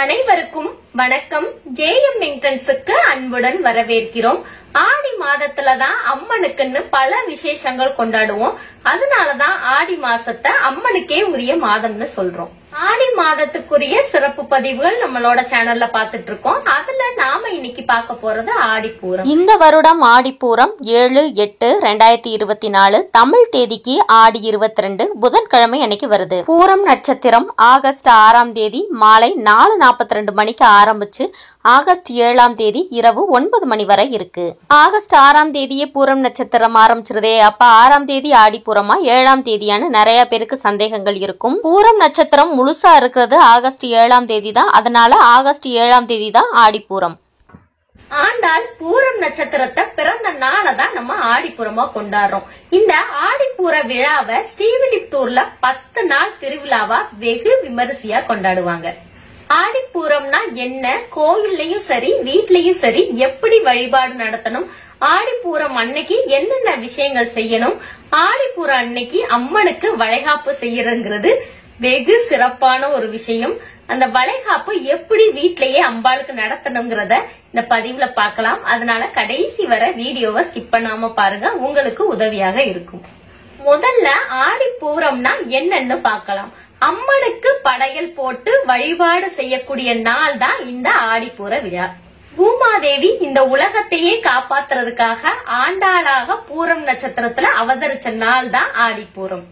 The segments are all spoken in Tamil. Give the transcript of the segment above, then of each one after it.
அனைவருக்கும் வணக்கம். ஜேஎம் என்ட்ரன்ஸுக்கு அன்புடன் வரவேற்கிறோம். ஆடி மாதத்துலதான் அம்மனுக்குன்னு பல விசேஷங்கள் கொண்டாடுவோம். அதனாலதான் ஆடி மாசத்தை அம்மனுக்கே உரிய மாதம்னு சொல்றோம். ஆடி மாதத்துக்குரிய சிறப்பு பதிவுகள் நம்மளோட சேனல்ல பாத்துட்டு இருக்கோம். அதுல நாம இன்னைக்கு பார்க்க போறது ஆடிப்பூரம். இந்த வருடம் ஆடிப்பூரம் 7/8/2024 தமிழ் தேதிக்கு ஆடி 22 புதன்கிழமை அன்னைக்கு வருது. பூரம் நட்சத்திரம் ஆகஸ்ட் 6ஆம் தேதி மாலை 4:42 மணிக்கு ஆரம்பிச்சு ஆகஸ்ட் 7ஆம் தேதி இரவு 9 மணி வரை இருக்கு. ஆகஸ்ட் 6ஆம் தேதியே பூரம் நட்சத்திரம் ஆரம்பிச்சிருதே, அப்ப 6ஆம் தேதி ஆடிப்பூரமா 7ஆம் தேதியான நிறைய பேருக்கு சந்தேகங்கள் இருக்கும். பூரம் நட்சத்திரம் முழுசா இருக்கிறது ஆகஸ்ட் 7ஆம் தேதி தான். அதனால ஆகஸ்ட் 7ஆம் தேதி தான் ஆடிப்பூரம். ஆண்டாள் பூரம் நட்சத்திரத்தை பிறந்த நாளதான் நம்ம ஆடிப்பூரமா கொண்டாடுறோம். இந்த ஆடிப்பூர விழாவை ஸ்ரீவில்லிபுத்தூர்ல 10 நாள் திருவிழாவா வெகு விமரிசையா கொண்டாடுவாங்க. ஆடிப்பூரம்னா என்ன, கோயில்லையும் சரி வீட்லயும் சரி எப்படி வழிபாடு நடத்தணும், ஆடிப்பூரம் அன்னைக்கு என்னென்ன விஷயங்கள் செய்யணும், ஆடிப்பூர அன்னைக்கு அம்மனுக்கு வளைகாப்பு செய்யறங்கிறது வெகு சிறப்பான ஒரு விஷயம். அந்த வளைகாப்பு எப்படி வீட்லயே அம்பாளுக்கு நடத்தணுங்கிறத இந்த பதிவுல பார்க்கலாம். அதனால கடைசி வர வீடியோவை ஸ்கிப் பண்ணாம பாருங்க, உங்களுக்கு உதவியாக இருக்கும். முதல்ல ஆடிப்பூரம்னா என்னன்னு பார்க்கலாம். அம்மனுக்கு படையல் போட்டு வழிபாடு செய்யக்கூடிய நாள் தான் இந்த ஆடிப்பூர விழா. பூமாதேவி இந்த உலகத்தையே காப்பாத்துறதுக்காக ஆண்டாளாக பூரம் நட்சத்திரத்துல அவதரிச்ச நாள் தான் ஆடிப்பூரம்.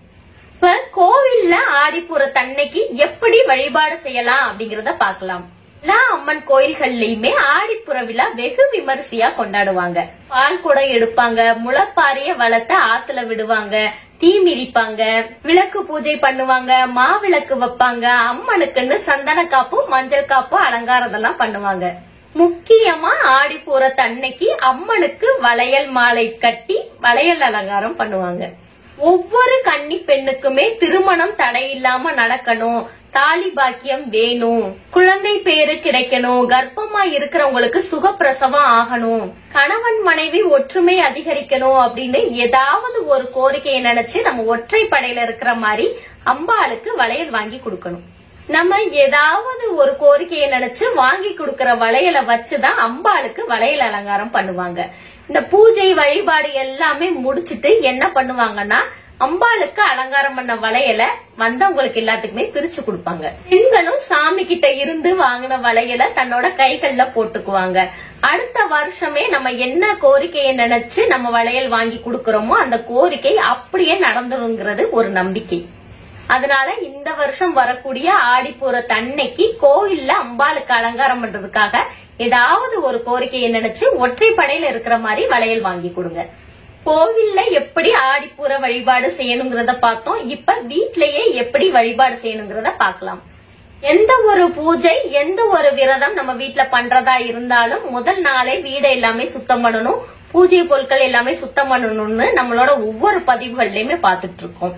இப்ப கோவில்ல ஆடிப்பூரத்தன்னைக்கு எப்படி வழிபாடு செய்யலாம் அப்படிங்கறத பாக்கலாம். எல்லா அம்மன் கோயில்கள்லயுமே ஆடிப்பூர விழா வெகு விமரிசையா கொண்டாடுவாங்க. பால் குடம் எடுப்பாங்க, முளைப்பாரிய வளத்தை ஆத்துல விடுவாங்க, தீ மிதிப்பாங்க, விளக்கு பூஜை பண்ணுவாங்க, மாவிளக்கு வைப்பாங்க, அம்மனுக்குன்னு சந்தன காப்பு மஞ்சள் காப்பு அலங்காரதெல்லாம் பண்ணுவாங்க. முக்கியமா ஆடிப்பூரத்தன்னைக்கு அம்மனுக்கு வளையல் மாலை கட்டி வளையல் அலங்காரம் பண்ணுவாங்க. ஒவ்வொரு கன்னி பெண்ணுக்குமே திருமணம் தடையில்லாம நடக்கணும், தாலி பாக்கியம் வேணும், குழந்தை பேரு கிடைக்கணும், கர்ப்பமா இருக்கிறவங்களுக்கு சுகப்பிரசவம் ஆகணும், கணவன் மனைவி ஒற்றுமை அதிகரிக்கணும் அப்படின்னு ஏதாவது ஒரு கோரிக்கையை நினைச்சு நம்ம ஒற்றைப்படையில இருக்கிற மாதிரி அம்பாளுக்கு வளையல் வாங்கி கொடுக்கணும். நம்ம ஏதாவது ஒரு கோரிக்கையை நினைச்சு வாங்கி கொடுக்கற வளையலை வச்சுதான் அம்பாளுக்கு வளையல் அலங்காரம் பண்ணுவாங்க. இந்த பூஜை வழிபாடு எல்லாமே முடிச்சிட்டு என்ன பண்ணுவாங்கன்னா அம்பாளுக்கு அலங்காரம் பண்ண வளையல வந்தவங்களுக்கு எல்லாத்துக்குமே பிரிச்சு கொடுப்பாங்க. பெண்களும் சாமி கிட்ட இருந்து வாங்கின வளையல தன்னோட கைகள்ல போட்டுக்குவாங்க. அடுத்த வருஷமே நம்ம என்ன கோரிக்கையை நினைச்சு நம்ம வளையல் வாங்கி கொடுக்கறோமோ அந்த கோரிக்கை அப்படியே நடந்துருங்கிறது ஒரு நம்பிக்கை. அதனால இந்த வருஷம் வரக்கூடிய ஆடிப்பூரத்தன்னைக்கு கோயில்ல அம்பாளுக்கு அலங்காரம் பண்றதுக்காக ஏதாவது ஒரு கோரிக்கையை நினைச்சு ஒற்றைப்படையில இருக்கிற மாதிரி வளையல் வாங்கி கொடுங்க. கோவில்ல எப்படி ஆடிப்பூர வழிபாடு செய்யணுங்கிறத பார்த்தோம். இப்ப வீட்லயே எப்படி வழிபாடு செய்யணுங்கிறத பார்க்கலாம். எந்த ஒரு பூஜை எந்த ஒரு விரதம் நம்ம வீட்டுல பண்றதா இருந்தாலும் முதல் நாளே வீடை எல்லாமே சுத்தம் பண்ணணும், பூஜை பொருட்கள் எல்லாமே சுத்தம் பண்ணணும்னு நம்மளோட ஒவ்வொரு பதிவுகள்லயுமே பாத்துட்டு இருக்கோம்.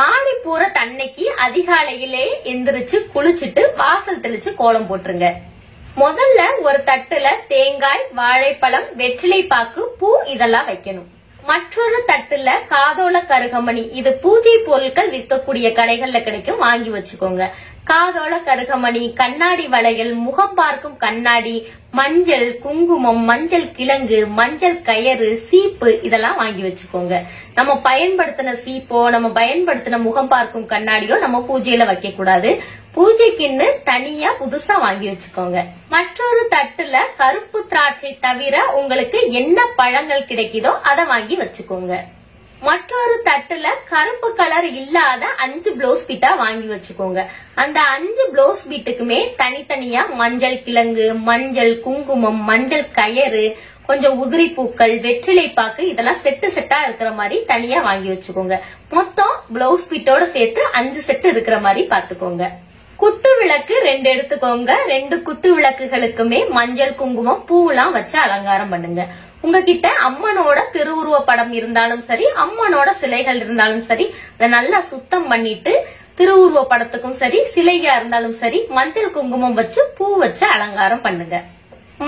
ஆடிப்பூர தன்னைக்கு அதிகாலையிலே எந்திரிச்சு குளிச்சுட்டு வாசல் தெளிச்சு கோலம் போட்டுருங்க. முதல்ல ஒரு தட்டுல தேங்காய், வாழைப்பழம், வெற்றிலை பாக்கு, பூ இதெல்லாம் வைக்கணும். மற்றொரு தட்டுல காதோல கருகமணி, இது பூஜை பொருட்கள் விற்கக்கூடிய கடைகள்ல கிடைக்கும், வாங்கி வச்சுக்கோங்க. காதோல கருகமணி, கண்ணாடி வளையல், முகம் பார்க்கும் கண்ணாடி, மஞ்சள், குங்குமம், மஞ்சள் கிழங்கு, மஞ்சள் கயறு, சீப்பு இதெல்லாம் வாங்கி வச்சுக்கோங்க. நம்ம பயன்படுத்தின சீப்போ நம்ம பயன்படுத்தின முகம் பார்க்கும் கண்ணாடியோ நம்ம பூஜையில வைக்க கூடாது. பூஜைக்குன்னு தனியா புதுசா வாங்கி வச்சுக்கோங்க. மற்றொரு தட்டுல கருப்பு திராட்சை தவிர உங்களுக்கு என்ன பழங்கள் கிடைக்குதோ அதை வாங்கி வச்சுக்கோங்க. மற்றொரு தட்டுல கருப்பு கலர் இல்லாத 5 பிளவுஸ் பீட்டா வாங்கி வச்சுக்கோங்க. அந்த 5 பிளவுஸ் பீட்டுக்குமே தனித்தனியா மஞ்சள் கிழங்கு, மஞ்சள், குங்குமம், மஞ்சள் கயறு, கொஞ்சம் உதிரி பூக்கள், வெற்றிலை பாக்கு இதெல்லாம் செட்டு செட்டா இருக்கிற மாதிரி தனியா வாங்கி வச்சுக்கோங்க. மொத்தம் பிளவுஸ் பீட்டோட சேர்த்து 5 செட்டு இருக்கிற மாதிரி பாத்துக்கோங்க. குத்து விளக்கு 2 எடுத்துக்கோங்க. 2 குத்து விளக்குகளுக்குமே மஞ்சள், குங்குமம், பூவெல்லாம் வச்சு அலங்காரம் பண்ணுங்க. உங்ககிட்ட அம்மனோட திருவுருவ படம் இருந்தாலும் சரி, அம்மனோட சிலைகள் இருந்தாலும் சரி, அதை நல்லா சுத்தம் பண்ணிட்டு திருவுருவ படத்துக்கும் சரி, சிலையா இருந்தாலும் சரி மஞ்சள் குங்குமம் வச்சு பூ வச்சு அலங்காரம் பண்ணுங்க.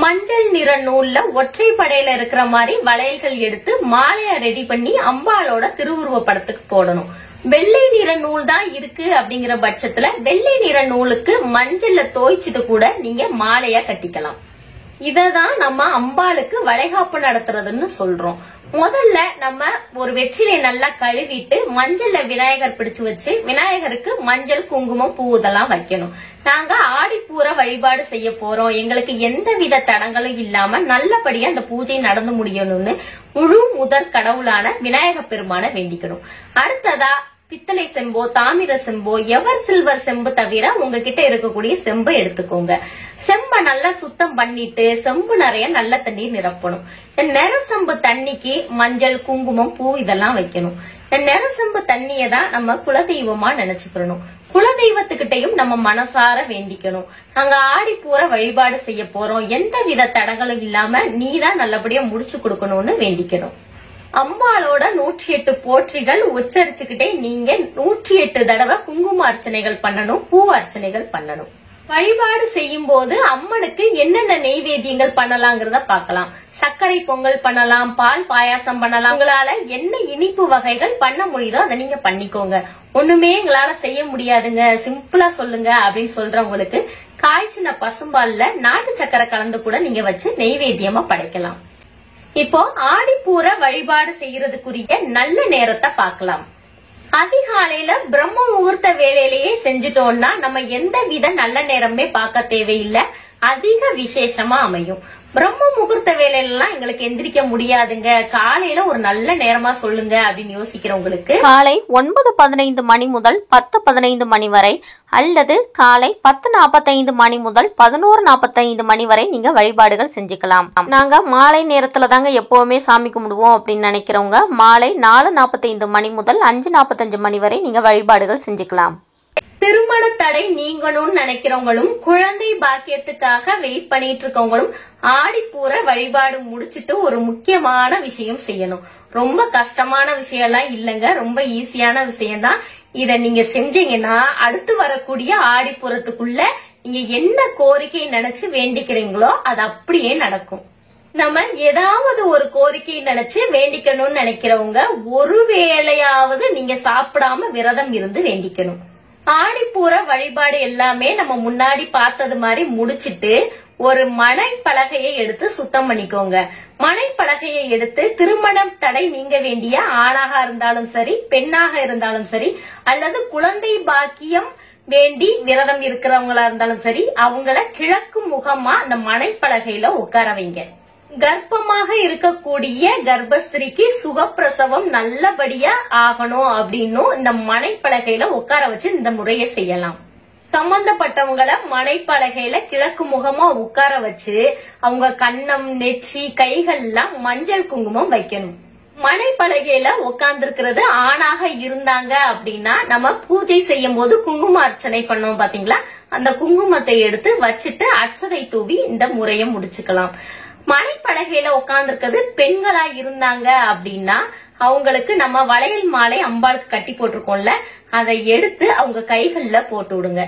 மஞ்சள் நிற நூல்ல ஒற்றைப்படையில இருக்கிற மாதிரி வளையல்கள் எடுத்து மாலையா ரெடி பண்ணி அம்பாளோட திருவுருவ படத்துக்கு போடணும். வெள்ளை நிற நூல் தான் இருக்கு அப்படிங்கிற பட்சத்துல வெள்ளை நிற நூலுக்கு மஞ்சள்ல தோய்ச்சிட்டு கூட நீங்க மாலையா கட்டிக்கலாம். இததான் நம்ம அம்பாளுக்கு வளைகாப்பு நடத்துறதுன்னு சொல்றோம். முதல்ல நம்ம ஒரு வெற்றிலை நல்லா கழுவிட்டு மஞ்சள்ல விநாயகர் பிடிச்சு வச்சு விநாயகருக்கு மஞ்சள் குங்குமம் பூ இதெல்லாம் வைக்கணும். நாங்க ஆடிப்பூர வழிபாடு செய்ய போறோம், எங்களுக்கு எந்த வித தடங்களும் இல்லாம நல்லபடியா அந்த பூஜை நடந்து முடியணும்னு முழு முதற் கடவுளான விநாயக பெருமான வேண்டிக்கணும். அடுத்ததா பித்தளை செம்போ, தாமிர செம்போ, எவர் சில்வர் செம்பு தவிர உங்ககிட்ட இருக்கக்கூடிய செம்பு எடுத்துக்கோங்க. செம்ப நல்லா சுத்தம் பண்ணிட்டு செம்பு நிறைய நல்ல தண்ணீர் நிரப்பணும். நெர செம்பு தண்ணிக்கு மஞ்சள் குங்குமம் பூ இதெல்லாம் வைக்கணும். நெர செம்பு தண்ணியை தான் நம்ம குலதெய்வமா நினைச்சுக்கணும். குலதெய்வத்துக்கிட்டையும் நம்ம மனசார வேண்டிக்கணும். நாங்க ஆடிப்பூர வழிபாடு செய்ய போறோம், எந்த வித தடங்களும் இல்லாம நீதான் நல்லபடியா முடிச்சு கொடுக்கணும்னு வேண்டிக்கணும். அம்பாளோட 108 போற்றிகள் உச்சரிச்சுக்கிட்டே நீங்க 108 தடவை குங்கும அர்ச்சனைகள் பண்ணணும், பூ அர்ச்சனைகள் பண்ணணும். வழிபாடு செய்யும் போது அம்மனுக்கு என்னென்ன நெய்வேத்தியங்கள் பண்ணலாங்கிறத பாக்கலாம். சர்க்கரை பொங்கல் பண்ணலாம், பால் பாயாசம் பண்ணலாம். உங்களால என்ன இனிப்பு வகைகள் பண்ண முடியுதோ அதை நீங்க பண்ணிக்கோங்க. ஒண்ணுமே எங்களால செய்ய முடியாதுங்க, சிம்பிளா சொல்லுங்க அப்படின்னு சொல்றவங்களுக்கு காய்ச்சின பசும்பால்ல நாட்டு சக்கரை கலந்து கூட நீங்க வச்சு நெய்வேத்தியமா படைக்கலாம். இப்போ ஆடிப்பூர வழிபாடு செய்யறதுக்குரிய நல்ல நேரத்தை பார்க்கலாம். அதிகாலையில பிரம்ம முகூர்த்த வேலையிலேயே செஞ்சுட்டோம்னா நம்ம எந்த வித நல்ல நேரமே பார்க்க தேவையில்லை, அதிக விசேஷமா அமையும். பிரம்ம முகூர்த்த வேலையிலாம் எங்களுக்கு எந்திரிக்க முடியாதுங்க, காலையில ஒரு நல்ல நேரமா சொல்லுங்க அப்படின்னு யோசிக்கிறவங்களுக்கு காலை 9:15 மணி முதல் 10:15 மணி வரை அல்லது காலை 10:45 மணி முதல் 11:45 மணி வரை நீங்க வழிபாடுகள் செஞ்சுக்கலாம். நாங்க மாலை நேரத்துல தாங்க எப்பவுமே சாமி கும்பிடுவோம் அப்படின்னு நினைக்கிறவங்க மாலை 4:45 மணி முதல் 5:45 மணி வரை நீங்க வழிபாடுகள் செஞ்சுக்கலாம். திருமண தடை நீங்கணும்னு நினைக்கிறவங்களும் குழந்தை பாக்கியத்துக்காக வெயிட் பண்ணிட்டு இருக்கவங்களும் ஆடிப்பூர வழிபாடு முடிச்சிட்டு ஒரு முக்கியமான விஷயம் செய்யணும். ரொம்ப கஷ்டமான விஷயம் எல்லாம் இல்லங்க, ரொம்ப ஈஸியான விஷயம் தான். இத நீங்க செஞ்சீங்கன்னா அடுத்து வரக்கூடிய ஆடிப்பூரத்துக்குள்ள நீங்க என்ன கோரிக்கை நினைச்சு வேண்டிக்கிறீங்களோ அது அப்படியே நடக்கும். நம்ம ஏதாவது ஒரு கோரிக்கை நினைச்சு வேண்டிக்கணும்னு நினைக்கிறவங்க ஒரு வேளையாவது நீங்க சாப்பிடாம விரதம் இருந்து வேண்டிக்கணும். ஆடிப்பூர வழிபாடு எல்லாமே நம்ம முன்னாடி பார்த்தது மாதிரி முடிச்சிட்டு ஒரு மனை பலகையை எடுத்து சுத்தம் பண்ணிக்கோங்க. மனை பலகையை எடுத்து திருமணம் தடை நீங்க வேண்டிய ஆணாக இருந்தாலும் சரி, பெண்ணாக இருந்தாலும் சரி, அல்லது குழந்தை பாக்கியம் வேண்டி விரதம் இருக்கிறவங்களா இருந்தாலும் சரி, அவங்கள கிழக்கு முகமா அந்த மனை பலகையில உட்கார வைங்க. கர்ப்பமாக இருக்கக்கூடிய கர்ப்பஸ்திரிக்கு சுகப்பிரசவம் நல்லபடியா ஆகணும் அப்படின்னும் இந்த மனைப்பலகையில உட்கார வச்சு இந்த முறையை செய்யலாம். சம்பந்தப்பட்டவங்களை மனைப்பலகையில கிழக்கு முகமா உட்கார வச்சு அவங்க கன்னம், நெற்றி, கைகள்லாம் மஞ்சள் குங்குமம் வைக்கணும். மனைப்பலகையில உட்கார்ந்து இருக்கிறது ஆணாக இருந்தாங்க அப்படின்னா நம்ம பூஜை செய்யும் போது குங்கும அர்ச்சனை பண்ணோம் பாத்தீங்களா, அந்த குங்குமத்தை எடுத்து வச்சுட்டு அர்ச்சனை தூவி இந்த முறையை முடிச்சுக்கலாம். மனைப்பலகையில உட்கார்ந்துருக்கிறது பெண்களா இருந்தாங்க அப்படின்னா அவங்களுக்கு நம்ம வளையல் மாலை அம்பாளுக்கு கட்டி போட்டிருக்கோம்ல, அதை எடுத்து அவங்க கைகள்ல போட்டு விடுங்க.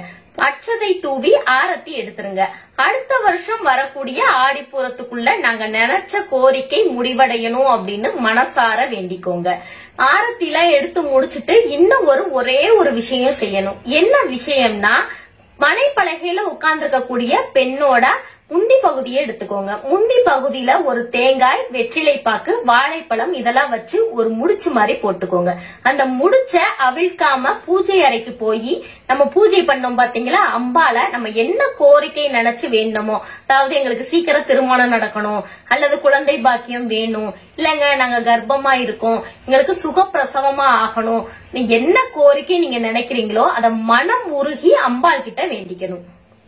அட்சதை தூவி ஆரத்தி எடுத்துருங்க. அடுத்த வருஷம் வரக்கூடிய ஆடிப்பூரத்துக்குள்ள நாங்க நினைச்ச கோரிக்கை முடிவடையணும் அப்படின்னு மனசார வேண்டிக்கோங்க. ஆரத்தில எடுத்து முடிச்சுட்டு இன்னும் ஒரே ஒரு விஷயம் செய்யணும். என்ன விஷயம்னா, மனைப்பலகையில உட்கார்ந்துருக்கக்கூடிய பெண்ணோட முந்தி பகுதியை எடுத்துக்கோங்க. முந்தி பகுதியில ஒரு தேங்காய், வெற்றிலை பாக்கு, வாழைப்பழம் இதெல்லாம் வச்சு ஒரு முடிச்சு மாதிரி போட்டுக்கோங்க. அந்த முடிச்ச அவிழ்க்காம பூஜை அறைக்கு போய் நம்ம பூஜை பண்ணோம் பாத்தீங்களா, அம்பால நம்ம என்ன கோரிக்கை நினைச்சு வேண்டணுமோ, அதாவது எங்களுக்கு சீக்கிரம் திருமணம் நடக்கணும், அல்லது குழந்தை பாக்கியம் வேணும், இல்லங்க நாங்க கர்ப்பமா இருக்கோம், எங்களுக்கு சுகப்பிரசவமா ஆகணும், நீங்க என்ன கோரிக்கை நீங்க நினைக்கிறீங்களோ அத மனம் உருகி அம்பாள் கிட்ட வேண்டிக்கணும்.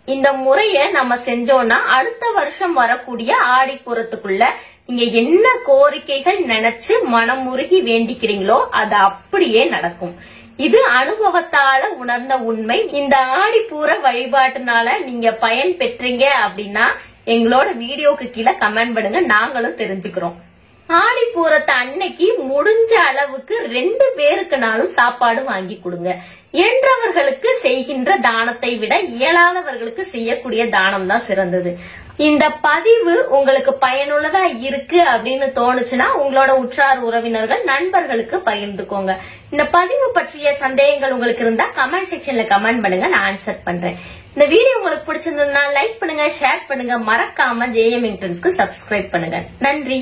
இந்த முறைய நம்ம செஞ்சோம்னா அடுத்த வருஷம் வரக்கூடிய ஆடிப்பூரத்துக்குள்ள நீங்க என்ன கோரிக்கைகள் நினைச்சு மனமுருகி வேண்டிக்கிறீங்களோ அது அப்படியே நடக்கும். இது அனுபவத்தால உணர்ந்த உண்மை. இந்த ஆடிப்பூர வழிபாட்டுனால நீங்க பயன் பெற்றீங்க அப்படின்னா எங்களோட வீடியோக்கு கீழே கமெண்ட் பண்ணுங்க, நாங்களும் தெரிஞ்சுக்கிறோம். ஆடிப்பூரத்தை அன்னைக்கு முடிஞ்ச அளவுக்கு 2 பேருக்குனாலும் சாப்பாடு வாங்கி கொடுங்க. இயன்றவர்களுக்கு செய்கின்ற தானத்தை விட இயலாதவர்களுக்கு செய்யக்கூடிய தானம் தான் சிறந்தது. இந்த பதிவு உங்களுக்கு பயனுள்ளதா இருக்கு அப்படின்னு தோணுச்சுன்னா உங்களோட உற்றார் உறவினர்கள் நண்பர்களுக்கு பகிர்ந்துக்கோங்க. இந்த பதிவு பற்றிய சந்தேகங்கள் உங்களுக்கு இருந்தா கமெண்ட் செக்ஷன்ல கமெண்ட் பண்ணுங்க, நான் ஆன்சர் பண்றேன். இந்த வீடியோ உங்களுக்கு பிடிச்சிருந்ததுன்னா லைக் பண்ணுங்க, ஷேர் பண்ணுங்க, மறக்காம JM Internsக்கு சப்ஸ்கிரைப் பண்ணுங்க. நன்றி.